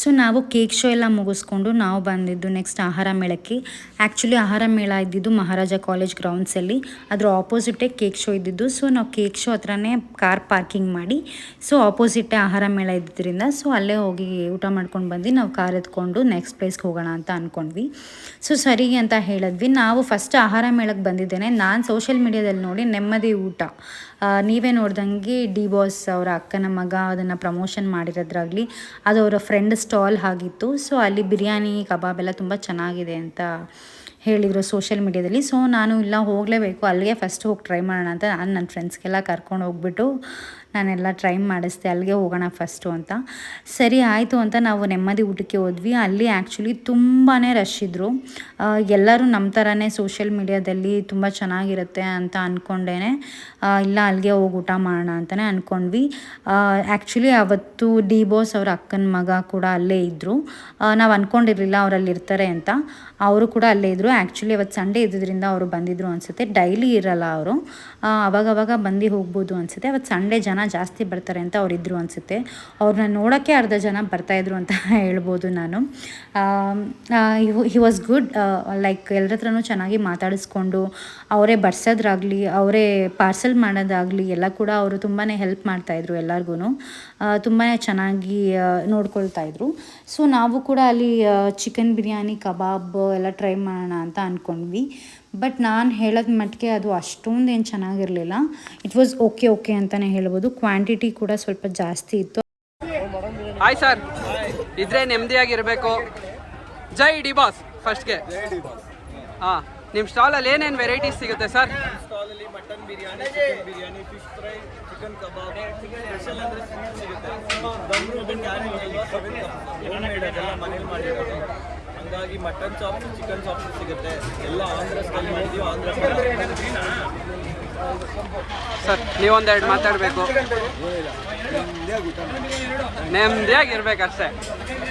ಸೊ ನಾವು ಕೇಕ್ ಶೋ ಎಲ್ಲ ಮುಗಿಸ್ಕೊಂಡು ನಾವು ಬಂದಿದ್ದು ನೆಕ್ಸ್ಟ್ ಆಹಾರ ಮೇಳಕ್ಕೆ. ಆ್ಯಕ್ಚುಲಿ ಆಹಾರ ಮೇಳ ಇದ್ದಿದ್ದು ಮಹಾರಾಜ ಕಾಲೇಜ್ ಗ್ರೌಂಡ್ಸಲ್ಲಿ, ಅದ್ರ ಆಪೋಸಿಟೇ ಕೇಕ್ ಶೋ ಇದ್ದಿದ್ದು. ಸೊ ನಾವು ಕೇಕ್ ಶೋ ಹತ್ರನೇ ಕಾರ್ ಪಾರ್ಕಿಂಗ್ ಮಾಡಿ, ಸೊ ಆಪೋಸಿಟೇ ಆಹಾರ ಮೇಳ ಇದ್ದಿದ್ದರಿಂದ ಸೊ ಅಲ್ಲೇ ಹೋಗಿ ಊಟ ಮಾಡ್ಕೊಂಡು ಬಂದು ನಾವು ಕಾರ್ ಎತ್ಕೊಂಡು ನೆಕ್ಸ್ಟ್ ಪ್ಲೇಸ್ಗೆ ಹೋಗೋಣ ಅಂತ ಅಂದ್ಕೊಂಡ್ವಿ. ಸೊ ಸರಿ ಅಂತ ಹೇಳಿದ್ವಿ. ನಾವು ಫಸ್ಟ್ ಆಹಾರ ಮೇಳಕ್ಕೆ ಬಂದಿದ್ದೇನೆ, ನಾನು ಸೋಷಿಯಲ್ ಮೀಡಿಯಾದಲ್ಲಿ ನೋಡಿ ನೆಮ್ಮದಿ ಊಟ, ನೀವೇ ನೋಡ್ದಂಗೆ ಡಿ ಬಾಸ್ ಅವರ ಅಕ್ಕನ ಮಗ ಅದನ್ನು ಪ್ರಮೋಷನ್ ಮಾಡಿರೋದ್ರಾಗಲಿ, ಅದು ಅವರ ಫ್ರೆಂಡ್ ಸ್ಟಾಲ್ ಆಗಿತ್ತು. ಸೊ ಅಲ್ಲಿ ಬಿರಿಯಾನಿ ಕಬಾಬ್ ಎಲ್ಲ ತುಂಬ ಚೆನ್ನಾಗಿದೆ ಅಂತ ಹೇಳಿದರು ಸೋಷಿಯಲ್ ಮೀಡಿಯಾದಲ್ಲಿ. ಸೊ ನಾನು ಇಲ್ಲ ಹೋಗಲೇಬೇಕು, ಅಲ್ಲಿಗೆ ಫಸ್ಟ್ ಹೋಗಿ ಟ್ರೈ ಮಾಡೋಣ ಅಂತ ನಾನು ನನ್ನ ಫ್ರೆಂಡ್ಸ್ಗೆಲ್ಲ ಕರ್ಕೊಂಡು ಹೋಗ್ಬಿಟ್ಟು ನಾನೆಲ್ಲ ಟ್ರೈ ಮಾಡಿಸ್ದೆ, ಅಲ್ಲಿಗೆ ಹೋಗೋಣ ಫಸ್ಟು ಅಂತ. ಸರಿ ಆಯಿತು ಅಂತ ನಾವು ನೆಮ್ಮದಿ ಊಟಕ್ಕೆ ಹೋದ್ವಿ. ಅಲ್ಲಿ ಆ್ಯಕ್ಚುಲಿ ತುಂಬಾ ರಶ್ ಇದ್ದರು. ಎಲ್ಲರೂ ನಮ್ಮ ಥರನೇ ಸೋಷಿಯಲ್ ಮೀಡಿಯಾದಲ್ಲಿ ತುಂಬ ಚೆನ್ನಾಗಿರುತ್ತೆ ಅಂತ ಅಂದ್ಕೊಂಡೇ ಇಲ್ಲ ಅಲ್ಲಿಗೆ ಹೋಗಿ ಊಟ ಮಾಡೋಣ ಅಂತಲೇ ಅಂದ್ಕೊಂಡ್ವಿ. ಆ್ಯಕ್ಚುಲಿ ಅವತ್ತು ಡಿ ಬಾಸ್ ಅವರ ಅಕ್ಕನ ಮಗ ಕೂಡ ಅಲ್ಲೇ ಇದ್ದರು. ನಾವು ಅಂದ್ಕೊಂಡಿರಲಿಲ್ಲ ಅವರಲ್ಲಿ ಇರ್ತಾರೆ ಅಂತ, ಅವರು ಕೂಡ ಅಲ್ಲೇ ಇದ್ದರು. ಆ್ಯಕ್ಚುಲಿ ಅವತ್ತು ಸಂಡೇ ಇದ್ದಿದ್ದರಿಂದ ಅವರು ಬಂದಿದ್ದರು ಅನಿಸುತ್ತೆ, ಡೈಲಿ ಇರಲ್ಲ ಅವರು, ಅವಾಗವಾಗ ಬಂದು ಹೋಗ್ಬೋದು ಅನಿಸುತ್ತೆ. ಅವತ್ತು ಸಂಡೇ ಜನ ಜಾಸ್ತಿ ಬರ್ತಾರೆ ಅಂತ ಅವರಿದ್ದರು ಅನಿಸುತ್ತೆ. ಅವ್ರನ್ನ ನೋಡೋಕ್ಕೆ ಅರ್ಧ ಜನ ಬರ್ತಾಯಿದ್ರು ಅಂತ ಹೇಳ್ಬೋದು ನಾನು. ಹಿ ವಾಸ್ ಗುಡ್, ಲೈಕ್ ಎಲ್ಲರ ಹತ್ರನೂ ಚೆನ್ನಾಗಿ ಮಾತಾಡಿಸ್ಕೊಂಡು ಅವರೇ ಬಡ್ಸೋದ್ರಾಗಲಿ ಅವರೇ ಪಾರ್ಸೆಲ್ ಮಾಡೋದಾಗಲಿ ಎಲ್ಲ ಕೂಡ ಅವರು ತುಂಬಾ ಹೆಲ್ಪ್ ಮಾಡ್ತಾಯಿದ್ರು ಎಲ್ಲರಿಗೂ, ತುಂಬಾ ಚೆನ್ನಾಗಿ ನೋಡ್ಕೊಳ್ತಾಯಿದ್ರು. ಸೊ ನಾವು ಕೂಡ ಅಲ್ಲಿ ಚಿಕನ್ ಬಿರಿಯಾನಿ ಕಬಾಬ್ ಎಲ್ಲ ಟ್ರೈ ಮಾಡೋಣ ಅಂತ ಅಂದ್ಕೊಂಡ್ವಿ. ಬಟ್ ನಾನು ಹೇಳೋದ ಮಟ್ಟಿಗೆ ಅದು ಅಷ್ಟೊಂದು ಏನು ಚೆನ್ನಾಗಿರಲಿಲ್ಲ. ಇಟ್ ವಾಸ್ ಓಕೆ ಅಂತಲೇ ಹೇಳ್ಬೋದು. ಕ್ವಾಂಟಿಟಿ ಕೂಡ ಸ್ವಲ್ಪ ಜಾಸ್ತಿ ಇತ್ತು. ಹಾಯ್ ಸರ್, ಇದ್ರೆ ನೆಮ್ಮದಿಯಾಗಿರಬೇಕು. ಜೈ ಡಿ ಬಾಸ್ ಫಸ್ಟ್ಗೆ. ಹಾಂ, ನಿಮ್ಮ ಸ್ಟಾಲಲ್ಲಿ ಏನೇನು ವೆರೈಟೀಸ್ ಸಿಗುತ್ತೆ ಸರ್? ಸ್ಟಾಲಲ್ಲಿ mutton biryani, chicken biryani, fish fry, chicken kebab, special ಅಂದರೆ ಸ್ವೀಟ್ ಸಿಗುತ್ತೆ. ದಮ್ ರೋಗನ್ ಯಾರು ಇರಲ್ವಾ, ಹೋಮ್ ಮೇಡ್ ಅದೆಲ್ಲ ಮನೇಲಿ ಮಾಡಿರೋದು. ಹಂಗಾಗಿ ಮಟನ್ ಚಾಪ್ಸ್, ಚಿಕನ್ ಚಾಪ್ಸ್ ಸಿಗುತ್ತೆ. ಎಲ್ಲ ಆಂಧ್ರ ಸ್ಟೈಲ್ ಮಾಡಿದ್ದೀವಿ, ಆಂಧ್ರ ಸರ್ ನೀವೊಂದೆರಡು ಮಾತಾಡಬೇಕು, ನೆಮ್ಮದಿಯಾಗಿರ್ಬೇಕಷ್ಟೇ.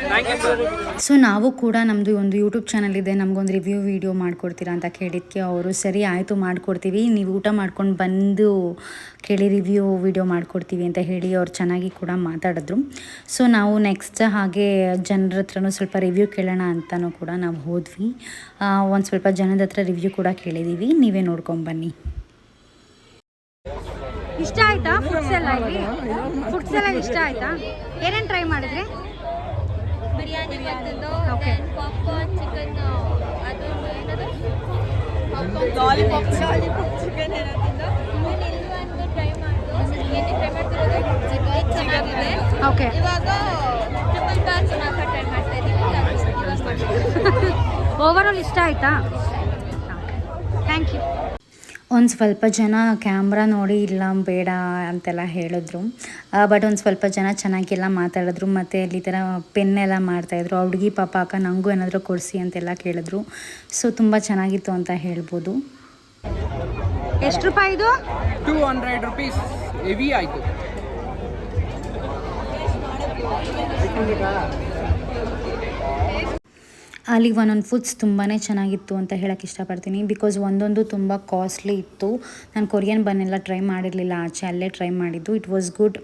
Thank you sir. ಸೊ ನಾವು ಕೂಡ ನಮ್ಮದು ಒಂದು ಯೂಟ್ಯೂಬ್ ಚಾನಲ್ ಇದೆ, ನಮಗೊಂದು ರಿವ್ಯೂ ವಿಡಿಯೋ ಮಾಡಿಕೊಡ್ತೀರಾ ಅಂತ ಕೇಳಿದ್ದಕ್ಕೆ ಅವರು ಸರಿ ಆಯಿತು ಮಾಡಿಕೊಡ್ತೀವಿ, ನೀವು ಊಟ ಮಾಡ್ಕೊಂಡು ಬಂದು ಕೇಳಿ ರಿವ್ಯೂ ವಿಡಿಯೋ ಮಾಡಿಕೊಡ್ತೀವಿ ಅಂತ ಹೇಳಿ ಅವ್ರು ಚೆನ್ನಾಗಿ ಕೂಡ ಮಾತಾಡಿದ್ರು. ಸೊ ನಾವು ನೆಕ್ಸ್ಟ್ ಹಾಗೆ ಜನರ ಹತ್ರನೂ ಸ್ವಲ್ಪ ರಿವ್ಯೂ ಕೇಳೋಣ ಅಂತಲೂ ಕೂಡ ನಾವು ಹೋದ್ವಿ. ಒಂದು ಸ್ವಲ್ಪ ಜನದ ಹತ್ರ ರಿವ್ಯೂ ಕೂಡ ಕೇಳಿದ್ದೀವಿ, ನೀವೇ ನೋಡ್ಕೊಂಬನ್ನಿ. ಇಷ್ಟ ಆಯ್ತಾ ಫುಡ್ಸ್ ಎಲ್ಲ? ಇಲ್ಲಿ ಫುಡ್ಸ್ ಎಲ್ಲ ಇಷ್ಟ ಆಯ್ತಾ? ಏನೇನು ಟ್ರೈ ಮಾಡಿದ್ರಿ? ಬಿರಿಯಾನಿ ಮಾಡ್ತಿದ್ದು Okay. ಪಾಪ್ಕಾರ್ನ್ ಚಿಕನ್ ಅದು ಏನದು ಲಾಲಿಪಾಪ್ ಚಿಕನ್ ಏನಂತಿದ್ದು ಇಲ್ಲಿ ಒಂದು ಟ್ರೈ ಮಾಡಿದ್ದು ಏನು ಟ್ರೈ ಮಾಡ್ತಿರೋದು ಚಿಕನ್ ಚೆನ್ನಾಗಿದೆ. ಓಕೆ. ಇವಾಗ ಟ್ರಿಪಲ್ ಕಾರ್ಸ್ ಮಾತ್ರ ಟ್ರೈ ಮಾಡ್ತಾ ಇದ್ದೀವಿ. ಇವಾಗ ಮಾಡ್ತೀವಿ. ಓವರಾಲ್ ಇಷ್ಟ ಆಯಿತಾ? Thank you. ಒಂದು ಸ್ವಲ್ಪ ಜನ ಕ್ಯಾಮ್ರಾ ನೋಡಿ ಇಲ್ಲ ಬೇಡ ಅಂತೆಲ್ಲ ಹೇಳಿದ್ರು, ಬಟ್ ಒಂದು ಸ್ವಲ್ಪ ಜನ ಚೆನ್ನಾಗೆಲ್ಲ ಮಾತಾಡಿದ್ರು. ಮತ್ತು ಅಲ್ಲಿ ಈ ಥರ ಪೆನ್ನೆಲ್ಲ ಮಾಡ್ತಾಯಿದ್ರು. ಆ ಹುಡುಗಿ ಪಾಪ ಅಕ್ಕ ನನಗೂ ಏನಾದರೂ ಕೊಡಿಸಿ ಅಂತೆಲ್ಲ ಕೇಳಿದ್ರು. ಸೊ ತುಂಬ ಚೆನ್ನಾಗಿತ್ತು ಅಂತ ಹೇಳ್ಬೋದು. ಎಷ್ಟು ರೂಪಾಯಿ ಇದು? 200 rupees. ಹೆವಿ ಆಯಿತು. ಅಲ್ಲಿ ಒಂದೊಂದು ಫುಡ್ಸ್ ತುಂಬಾ ಚೆನ್ನಾಗಿತ್ತು ಅಂತ ಹೇಳೋಕ್ಕೆ ಇಷ್ಟಪಡ್ತೀನಿ. ಬಿಕಾಸ್ ಒಂದೊಂದು ತುಂಬ ಕಾಸ್ಟ್ಲಿ ಇತ್ತು. ನಾನು ಕೊರಿಯನ್ ಬನ್ನೆಲ್ಲ ಟ್ರೈ ಮಾಡಿರಲಿಲ್ಲ, ಆಚೆ ಅಲ್ಲೇ ಟ್ರೈ ಮಾಡಿದ್ದು. It was good.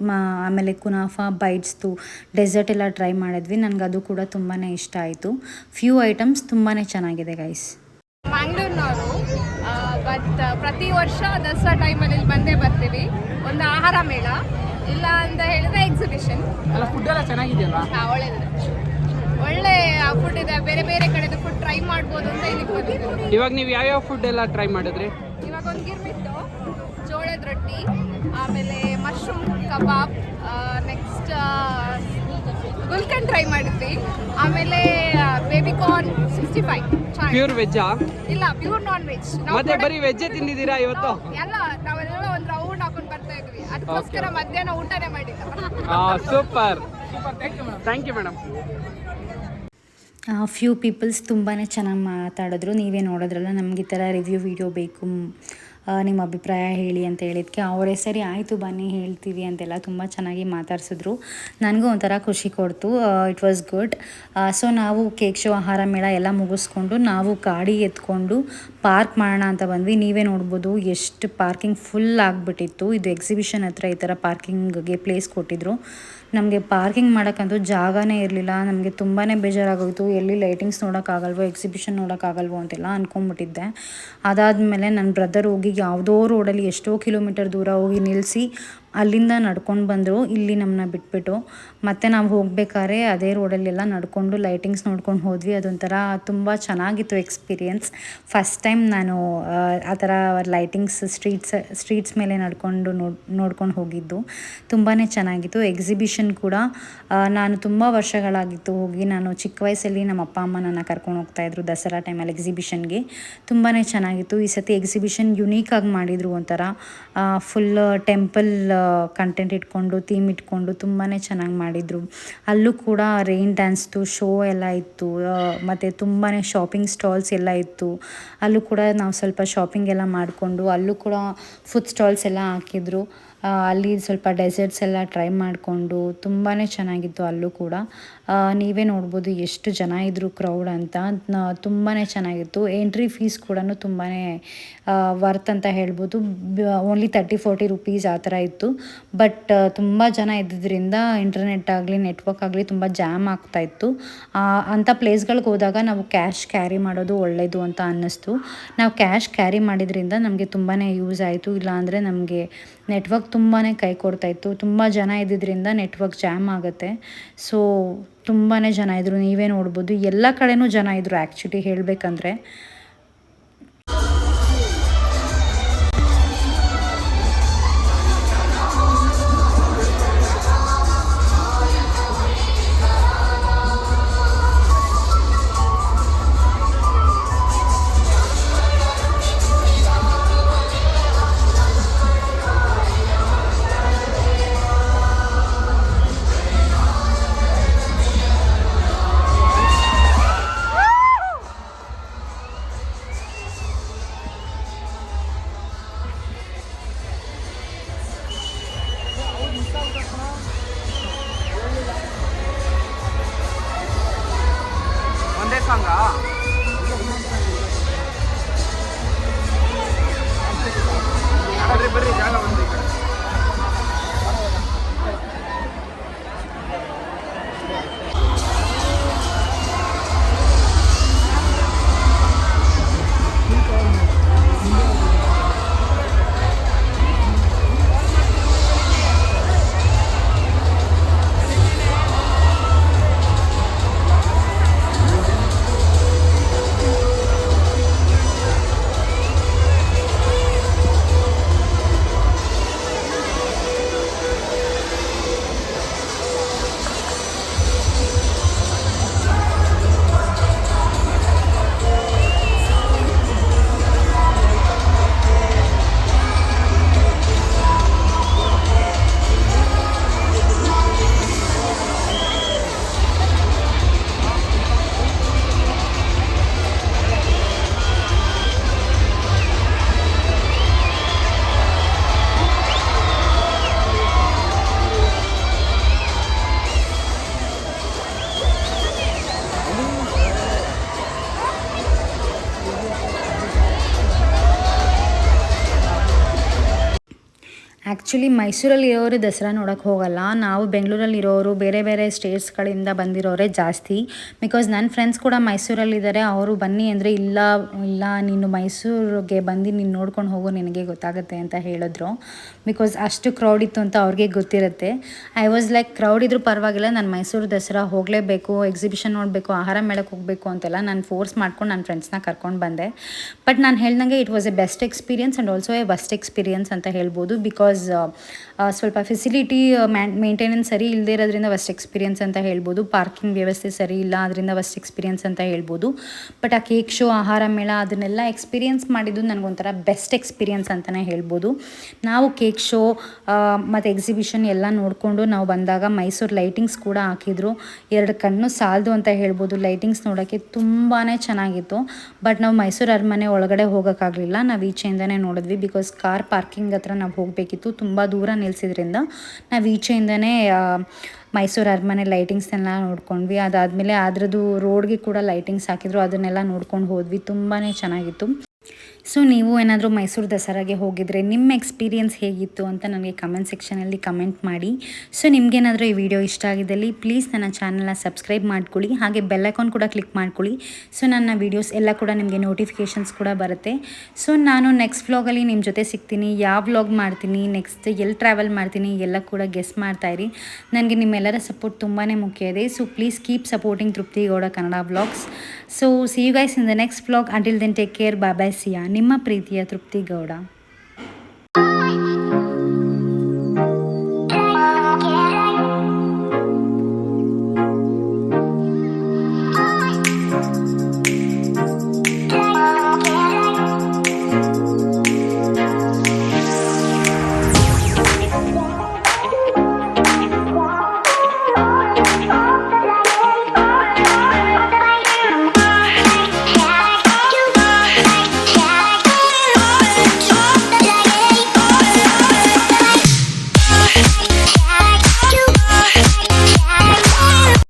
ಆಮೇಲೆ ಕುನಾಫಾ ಬೈಟ್ಸ್ದು ಡೆಸರ್ಟ್ ಎಲ್ಲ ಟ್ರೈ ಮಾಡಿದ್ವಿ. ನನಗೆ ಅದು ಕೂಡ ತುಂಬಾ ಇಷ್ಟ ಆಯಿತು. ಫ್ಯೂ ಐಟಮ್ಸ್ ತುಂಬಾ ಚೆನ್ನಾಗಿದೆ ಗೈಸ್. ಮ್ಯಾಂಗ್ಳೂರ್ನವರು, ಬಟ್ ಪ್ರತಿ ವರ್ಷ ದಸರಾ ಟೈಮಲ್ಲಿ ಇಲ್ಲಿ ಬಂದೇ ಬರ್ತೀವಿ. ಒಂದು ಆಹಾರ ಮೇಳ, ಇಲ್ಲ ಅಂತ ಹೇಳಿದ್ರೆ ಎಕ್ಸಿಬಿಷನ್. ಅಲ್ಲ, ಫುಡ್ ಎಲ್ಲ ಚೆನ್ನಾಗಿದೆಯಲ್ಲ? ಒಳ್ಳೇದಿದೆ, ಒಳ್ಳೆ ಫುಡ್ ಇದೆ. ಬೇರೆ ಬೇರೆ ಕಡೆದು ಫುಡ್ ಟ್ರೈ ಮಾಡ್ಬೋದು ಅಂತ ಇಲ್ಲಿಗೆ ಬಂದಿದ್ದೀವಿ. ಇವಾಗ ನೀವು ಯಾವ್ಯಾವ ಫುಡ್ ಎಲ್ಲ ಟ್ರೈ ಮಾಡಿದ್ರಿ? ಇವಾಗ ಒಂದು ಗಿರ್ಮಿಟ್ಟು, ಜೋಳದ ರೊಟ್ಟಿ, ಆಮೇಲೆ ಮಶ್ರೂಮ್ ಕಬಾಬ್, ನೆಕ್ಸ್ಟ್ ಗುಲ್ಕನ್ ಟ್ರೈ ಮಾಡಿದ್ವಿ. ಆಮೇಲೆ ಬೇಬಿ ಕಾರ್ನ್ 65. ಪ್ಯೂರ್ ವೆಜ್ಜಾ? ಇಲ್ಲ, ಪ್ಯೂರ್ ನಾನ್ ವೆಜ್. ಮತ್ತೆ ಬರೀ ವೆಜ್ಜೇ ತಿಂದಿದ್ದೀರಾ ಇವತ್ತು? ನಾವೆಲ್ಲ ಒಂದು ರೌಂಡ್ ಹಾಕೊಂಡು ಬರ್ತಾ ಇದ್ವಿ. ಅದಕ್ಕೋಸ್ಕರ ಮಧ್ಯಾಹ್ನ ಊಟನೇ ಮಾಡಿಲ್ಲ. Super. Thank you madam. Few peoples ತುಂಬಾ ಚೆನ್ನಾಗಿ ಮಾತಾಡಿದ್ರು. ನೀವೇ ನೋಡೋದ್ರಲ್ಲ, ನಮ್ಗೆ ಈ ಥರ ರಿವ್ಯೂ ವಿಡಿಯೋ ಬೇಕು, ನಿಮ್ಮ ಅಭಿಪ್ರಾಯ ಹೇಳಿ ಅಂತ ಹೇಳಿದ್ದಕ್ಕೆ ಅವರೇ ಸರಿ ಆಯಿತು ಬನ್ನಿ ಹೇಳ್ತೀವಿ ಅಂತೆಲ್ಲ ತುಂಬ ಚೆನ್ನಾಗಿ ಮಾತಾಡ್ಸಿದ್ರು. ನನಗೂ ಒಂಥರ ಖುಷಿ ಕೊಡ್ತು. It was good. ಸೊ ನಾವು ಕೇಕ್ ಶೋ, ಆಹಾರ ಮೇಳ ಎಲ್ಲ ಮುಗಿಸ್ಕೊಂಡು ನಾವು ಗಾಡಿ ಎತ್ಕೊಂಡು ಪಾರ್ಕ್ ಮಾಡೋಣ ಅಂತ ಬಂದ್ವಿ. ನೀವೇ ನೋಡ್ಬೋದು ಎಷ್ಟು ಪಾರ್ಕಿಂಗ್ ಫುಲ್ ಆಗಿಬಿಟ್ಟಿತ್ತು. ಇದು ಎಕ್ಸಿಬಿಷನ್ ಹತ್ರ ಈ ಥರ ಪಾರ್ಕಿಂಗ್ಗೆ ಪ್ಲೇಸ್ ಕೊಟ್ಟಿದ್ರು. ನಮಗೆ ಪಾರ್ಕಿಂಗ್ ಮಾಡೋಕ್ಕಂತೂ ಜಾಗನೇ ಇರಲಿಲ್ಲ. ನಮಗೆ ತುಂಬಾ ಬೇಜಾರಾಗೋಯಿತು. ಎಲ್ಲಿ ಲೈಟಿಂಗ್ಸ್ ನೋಡೋಕ್ಕಾಗಲ್ವೋ, ಎಕ್ಸಿಬಿಷನ್ ನೋಡೋಕ್ಕಾಗಲ್ವೋ ಅಂತೆಲ್ಲ ಅಂದ್ಕೊಂಬಿಟ್ಟಿದ್ದೆ. ಅದಾದಮೇಲೆ ನನ್ನ ಬ್ರದರ್ ಹೋಗಿ ಯಾವುದೋ ರೋಡಲ್ಲಿ ಎಷ್ಟೋ ಕಿಲೋಮೀಟರ್ ದೂರ ಹೋಗಿ ನಿಲ್ಲಿಸಿ ಅಲ್ಲಿಂದ ನಡ್ಕೊಂಡು ಬಂದರು ಇಲ್ಲಿ ನಮ್ಮನ್ನ ಬಿಟ್ಬಿಟ್ಟು. ಮತ್ತು ನಾವು ಹೋಗ್ಬೇಕಾದ್ರೆ ಅದೇ ರೋಡಲ್ಲೆಲ್ಲ ನಡ್ಕೊಂಡು ಲೈಟಿಂಗ್ಸ್ ನೋಡ್ಕೊಂಡು ಹೋದ್ವಿ. ಅದೊಂಥರ ತುಂಬ ಚೆನ್ನಾಗಿತ್ತು ಎಕ್ಸ್ಪೀರಿಯನ್ಸ್. ಫಸ್ಟ್ ಟೈಮ್ ನಾನು ಆ ಥರ ಲೈಟಿಂಗ್ಸ್ ಸ್ಟ್ರೀಟ್ಸ್ ಮೇಲೆ ನೋಡ್ಕೊಂಡು ಹೋಗಿದ್ದು ತುಂಬಾ ಚೆನ್ನಾಗಿತ್ತು. ಎಕ್ಸಿಬಿಷನ್ ಕೂಡ ನಾನು ತುಂಬ ವರ್ಷಗಳಾಗಿತ್ತು ಹೋಗಿ. ನಾನು ಚಿಕ್ಕ ವಯಸ್ಸಲ್ಲಿ ನಮ್ಮ ಅಪ್ಪ ಅಮ್ಮ ನನ್ನ ಕರ್ಕೊಂಡು ಹೋಗ್ತಾಯಿದ್ರು ದಸರಾ ಟೈಮಲ್ಲಿ ಎಕ್ಸಿಬಿಷನ್ಗೆ. ತುಂಬಾ ಚೆನ್ನಾಗಿತ್ತು. ಈ ಸತಿ ಎಕ್ಸಿಬಿಷನ್ ಯುನೀಕಾಗಿ ಮಾಡಿದರು. ಒಂಥರ ಫುಲ್ ಟೆಂಪಲ್ ಕಂಟೆಂಟ್ ಇಟ್ಕೊಂಡು, ಥೀಮ್ ಇಟ್ಕೊಂಡು ತುಂಬಾ ಚೆನ್ನಾಗಿ ಮಾಡಿದರು. ಅಲ್ಲೂ ಕೂಡ ರೈನ್ ಡ್ಯಾನ್ಸ್ದು ಶೋ ಎಲ್ಲ ಇತ್ತು. ಮತ್ತು ತುಂಬಾ ಶಾಪಿಂಗ್ ಸ್ಟಾಲ್ಸ್ ಎಲ್ಲ ಇತ್ತು. ಅಲ್ಲೂ ಕೂಡ ನಾವು ಸ್ವಲ್ಪ ಶಾಪಿಂಗ್ ಎಲ್ಲ ಮಾಡಿಕೊಂಡು, ಅಲ್ಲೂ ಕೂಡ ಫುಡ್ ಸ್ಟಾಲ್ಸ್ ಎಲ್ಲ ಹಾಕಿದ್ರು. ಅಲ್ಲಿ ಸ್ವಲ್ಪ ಡೆಸರ್ಟ್ಸ್ ಎಲ್ಲ ಟ್ರೈ ಮಾಡಿಕೊಂಡು ತುಂಬಾ ಚೆನ್ನಾಗಿತ್ತು ಅಲ್ಲೂ ಕೂಡ. ನೀವೇ ನೋಡ್ಬೋದು ಎಷ್ಟು ಜನ ಇದ್ದರು ಕ್ರೌಡ್ ಅಂತ. ತುಂಬಾ ಚೆನ್ನಾಗಿತ್ತು. ಎಂಟ್ರಿ ಫೀಸ್ ಕೂಡ ತುಂಬಾ ವರ್ತ್ ಅಂತ ಹೇಳ್ಬೋದು. ಓನ್ಲಿ 30-40 ರುಪೀಸ್ ಆ ಥರ ಇತ್ತು. ಬಟ್ ತುಂಬ ಜನ ಇದ್ದಿದ್ದರಿಂದ ಇಂಟರ್ನೆಟ್ ಆಗಲಿ ನೆಟ್ವರ್ಕ್ ಆಗಲಿ ತುಂಬ ಜಾಮ್ ಆಗ್ತಾಯಿತ್ತು. ಅಂಥ ಪ್ಲೇಸ್ಗಳಿಗೆ ಹೋದಾಗ ನಾವು ಕ್ಯಾಶ್ ಕ್ಯಾರಿ ಮಾಡೋದು ಒಳ್ಳೆಯದು ಅಂತ ಅನ್ನಿಸ್ತು. ನಾವು ಕ್ಯಾಶ್ ಕ್ಯಾರಿ ಮಾಡಿದ್ರಿಂದ ನಮಗೆ ತುಂಬಾ ಯೂಸ್ ಆಯಿತು. ಇಲ್ಲಾಂದರೆ ನಮಗೆ ನೆಟ್ವರ್ಕ್ ತುಂಬಾ ಕೈ ಕೊಡ್ತಾಯಿತ್ತು. ತುಂಬ ಜನ ಇದ್ದಿದ್ದರಿಂದ ನೆಟ್ವರ್ಕ್ ಜಾಮ್ ಆಗುತ್ತೆ. ಸೊ ತುಂಬಾ ಜನ ಇದ್ದರು. ನೀವೇ ನೋಡ್ಬೋದು ಎಲ್ಲ ಕಡೆನೂ ಜನ ಇದ್ದರು ಆ್ಯಕ್ಚುಲಿ ಹೇಳಬೇಕಂದ್ರೆ. ಒಂದೇ ಸಾಂಗಾ? ಬರ್ರಿ ಜಾಗ ಬಂದ್ರಿ. ಆ್ಯಕ್ಚುಲಿ ಮೈಸೂರಲ್ಲಿ ಇರೋರು ದಸರಾ ನೋಡೋಕ್ಕೆ ಹೋಗಲ್ಲ. ನಾವು ಬೆಂಗಳೂರಲ್ಲಿ ಇರೋರು ಬೇರೆ ಬೇರೆ ಸ್ಟೇಟ್ಸ್ಗಳಿಂದ ಬಂದಿರೋರೇ ಜಾಸ್ತಿ. ಬಿಕಾಸ್ ನನ್ನ ಫ್ರೆಂಡ್ಸ್ ಕೂಡ ಮೈಸೂರಲ್ಲಿದ್ದಾರೆ. ಅವರು ಬನ್ನಿ ಅಂದರೆ ಇಲ್ಲ ನೀನು ಮೈಸೂರಿಗೆ ಬಂದು ನೀನು ನೋಡ್ಕೊಂಡು ಹೋಗು, ನಿನಗೆ ಗೊತ್ತಾಗುತ್ತೆ ಅಂತ ಹೇಳಿದ್ರು. ಬಿಕಾಸ್ ಅಷ್ಟು ಕ್ರೌಡ್ ಇತ್ತು ಅಂತ ಅವ್ರಿಗೆ ಗೊತ್ತಿರುತ್ತೆ. ಐ ವಾಸ್ ಲೈಕ್ ಕ್ರೌಡ್ ಇದ್ರೂ ಪರವಾಗಿಲ್ಲ, ನಾನು ಮೈಸೂರು ದಸರಾ ಹೋಗಲೇಬೇಕು, ಎಕ್ಸಿಬಿಷನ್ ನೋಡಬೇಕು, ಆಹಾರ ಮೇಳಕ್ಕೆ ಹೋಗಬೇಕು ಅಂತೆಲ್ಲ ನಾನು ಫೋರ್ಸ್ ಮಾಡ್ಕೊಂಡು ನನ್ನ ಫ್ರೆಂಡ್ಸ್ನ ಕರ್ಕೊಂಡು ಬಂದೆ. ಬಟ್ ನಾನು ಹೇಳ್ದಂಗೆ it was A best experience and also A worst experience ಅಂತ ಹೇಳ್ಬೋದು. ಬಿಕಾಸ್ ಸ್ವಲ್ಪ ಫೆಸಿಲಿಟಿ ಮೇಂಟೆನೆನ್ಸ್ ಸರಿ ಇಲ್ಲದೆ ಇರೋದ್ರಿಂದ ವರ್ಸ್ಟ್ ಎಕ್ಸ್ಪೀರಿಯನ್ಸ್ ಅಂತ ಹೇಳ್ಬೋದು. ಪಾರ್ಕಿಂಗ್ ವ್ಯವಸ್ಥೆ ಸರಿ ಇಲ್ಲ, ಅದರಿಂದ ವರ್ಸ್ಟ್ ಎಕ್ಸ್ಪೀರಿಯನ್ಸ್ ಅಂತ ಹೇಳ್ಬೋದು. ಬಟ್ ಆ ಕೇಕ್ ಶೋ, ಆಹಾರ ಮೇಳ ಅದನ್ನೆಲ್ಲ ಎಕ್ಸ್ಪೀರಿಯನ್ಸ್ ಮಾಡಿದ್ದು ನನಗೊಂಥರ ಬೆಸ್ಟ್ ಎಕ್ಸ್ಪೀರಿಯನ್ಸ್ ಅಂತಲೇ ಹೇಳ್ಬೋದು. ನಾವು ಕೇಕ್ ಶೋ ಮತ್ತು ಎಕ್ಸಿಬಿಷನ್ ಎಲ್ಲ ನೋಡಿಕೊಂಡು ನಾವು ಬಂದಾಗ ಮೈಸೂರು ಲೈಟಿಂಗ್ಸ್ ಕೂಡ ಹಾಕಿದ್ರು. 2 ಕಣ್ಣು ಸಾಲದು ಅಂತ ಹೇಳ್ಬೋದು. ಲೈಟಿಂಗ್ಸ್ ನೋಡೋಕ್ಕೆ ತುಂಬಾ ಚೆನ್ನಾಗಿತ್ತು. ಬಟ್ ನಾವು ಮೈಸೂರು ಅರಮನೆ ಒಳಗಡೆ ಹೋಗೋಕ್ಕಾಗಲಿಲ್ಲ, ನಾವು ಈಚೆಯಿಂದನೇ ನೋಡಿದ್ವಿ. ಬಿಕಾಸ್ ಕಾರ್ ಪಾರ್ಕಿಂಗ್ ಹತ್ರ ನಾವು ಹೋಗಬೇಕಿತ್ತು, ತುಂಬ ದೂರ ನಿಲ್ಲಿಸಿದ್ರಿಂದ ನಾವು ಈಚೆಯಿಂದನೇ ಮೈಸೂರು ಅರಮನೆ ಲೈಟಿಂಗ್ಸ್ನೆಲ್ಲ ನೋಡ್ಕೊಂಡ್ವಿ. ಅದಾದಮೇಲೆ ಅದರದ್ದು ರೋಡ್ಗೆ ಕೂಡ ಲೈಟಿಂಗ್ಸ್ ಹಾಕಿದ್ರು, ಅದನ್ನೆಲ್ಲ ನೋಡ್ಕೊಂಡು ಹೋದ್ವಿ. ತುಂಬಾ ಚೆನ್ನಾಗಿತ್ತು. ಸೊ ನೀವು ಏನಾದರೂ ಮೈಸೂರು ದಸರಾಗೆ ಹೋಗಿದ್ರೆ ನಿಮ್ಮ ಎಕ್ಸ್ಪೀರಿಯನ್ಸ್ ಹೇಗಿತ್ತು ಅಂತ ನನಗೆ ಕಮೆಂಟ್ ಸೆಕ್ಷನಲ್ಲಿ ಕಮೆಂಟ್ ಮಾಡಿ. ಸೊ ನಿಮಗೇನಾದರೂ ಈ ವಿಡಿಯೋ ಇಷ್ಟ ಆಗಿದ್ದಲ್ಲಿ ಪ್ಲೀಸ್ ನನ್ನ ಚಾನಲ್ನ ಸಬ್ಸ್ಕ್ರೈಬ್ ಮಾಡ್ಕೊಳ್ಳಿ, ಹಾಗೆ ಬೆಲ್ ಐಕಾನ್ ಕೂಡ ಕ್ಲಿಕ್ ಮಾಡ್ಕೊಳ್ಳಿ. ಸೊ ನನ್ನ ವೀಡಿಯೋಸ್ ಎಲ್ಲ ಕೂಡ ನಿಮಗೆ ನೋಟಿಫಿಕೇಷನ್ಸ್ ಕೂಡ ಬರುತ್ತೆ. ಸೊ ನಾನು ನೆಕ್ಸ್ಟ್ ವ್ಲಾಗಲ್ಲಿ ನಿಮ್ಮ ಜೊತೆ ಸಿಗ್ತೀನಿ. ಯಾವ ವ್ಲಾಗ್ ಮಾಡ್ತೀನಿ, ನೆಕ್ಸ್ಟ್ ಎಲ್ಲಿ ಟ್ರಾವೆಲ್ ಮಾಡ್ತೀನಿ ಎಲ್ಲ ಕೂಡ ಗೆಸ್ ಮಾಡ್ತಾಯಿರಿ. ನನಗೆ ನಿಮ್ಮೆಲ್ಲರ ಸಪೋರ್ಟ್ ತುಂಬಾ ಮುಖ್ಯ ಇದೆ. So please keep supporting Trupti Gowda Kannada vlogs. So see you guys in the next vlog. Until then take care, bye bye, see ya. ನಿಮ್ಮ ಪ್ರೀತಿಯ ತೃಪ್ತಿ ಗೌಡ.